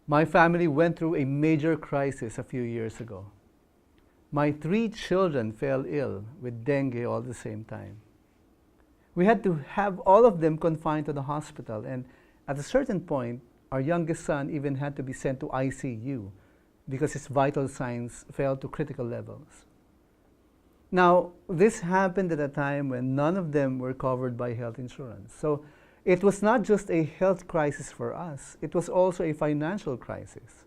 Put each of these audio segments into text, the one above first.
My family went through a major crisis a few years ago. My 3 children fell ill with dengue all at the same time. We had to have all of them confined to the hospital, and at a certain point, our youngest son even had to be sent to ICU because his vital signs fell to critical levels. Now, this happened at a time when none of them were covered by health insurance. So it was not just a health crisis for us, it was also a financial crisis.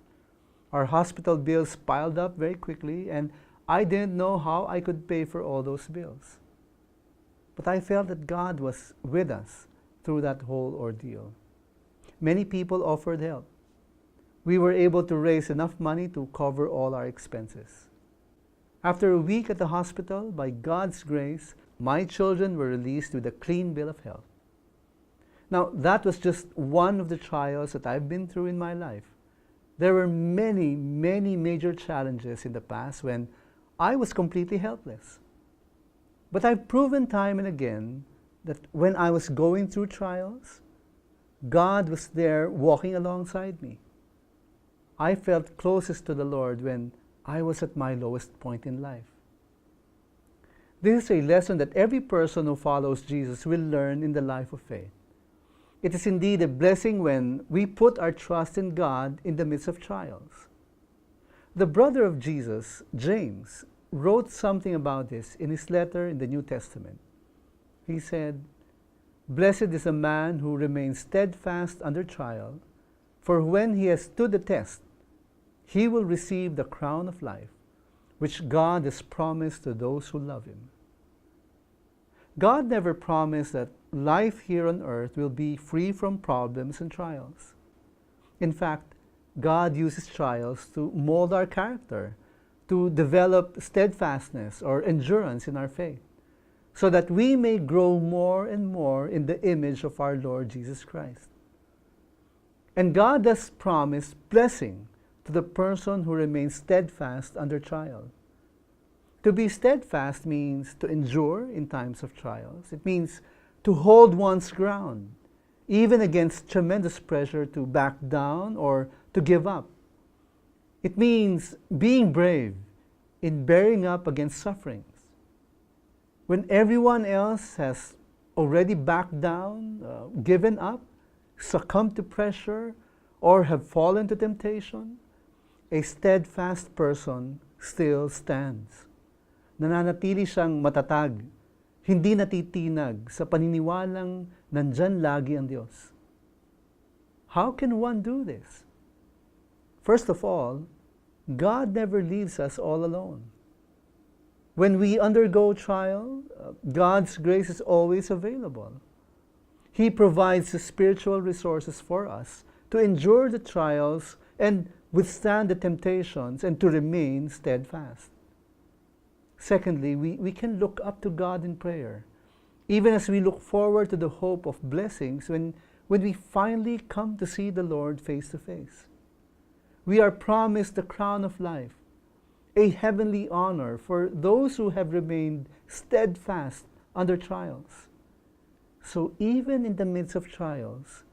Our hospital bills piled up very quickly, and I didn't know how I could pay for all those bills. But I felt that God was with us through that whole ordeal. Many people offered help. We were able to raise enough money to cover all our expenses. After a week at the hospital, by God's grace, my children were released with a clean bill of health. Now, that was just one of the trials that I've been through in my life. There were many, many major challenges in the past when I was completely helpless. But I've proven time and again that when I was going through trials, God was there walking alongside me. I felt closest to the Lord when I was at my lowest point in life. This is a lesson that every person who follows Jesus will learn in the life of faith. It is indeed a blessing when we put our trust in God in the midst of trials. The brother of Jesus, James, wrote something about this in his letter in the New Testament. He said, "Blessed is a man who remains steadfast under trial, for when he has stood the test, he will receive the crown of life, which God has promised to those who love him." God never promised that life here on earth will be free from problems and trials. In fact, God uses trials to mold our character, to develop steadfastness or endurance in our faith, so that we may grow more and more in the image of our Lord Jesus Christ. And God has promised blessing to the person who remains steadfast under trial. To be steadfast means to endure in times of trials. It means to hold one's ground, even against tremendous pressure to back down or to give up. It means being brave in bearing up against sufferings. When everyone else has already backed down, given up, succumbed to pressure, or have fallen to temptation, a steadfast person still stands. Nananatili siyang matatag, hindi natitinag sa paniniwalang nandyan lagi ang Diyos. How can one do this? First of all, God never leaves us all alone. When we undergo trial, God's grace is always available. He provides the spiritual resources for us to endure the trials and withstand the temptations and to remain steadfast. Secondly, we can look up to God in prayer, even as we look forward to the hope of blessings when we finally come to see the Lord face to face. We are promised the crown of life, a heavenly honor for those who have remained steadfast under trials. So even in the midst of trials,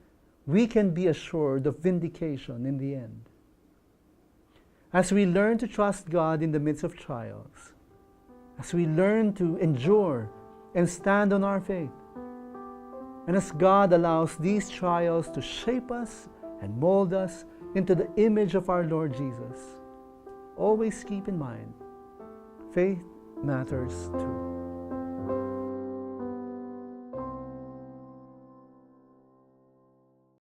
we can be assured of vindication in the end. As we learn to trust God in the midst of trials, as we learn to endure and stand on our faith, and as God allows these trials to shape us and mold us into the image of our Lord Jesus, always keep in mind, faith matters too.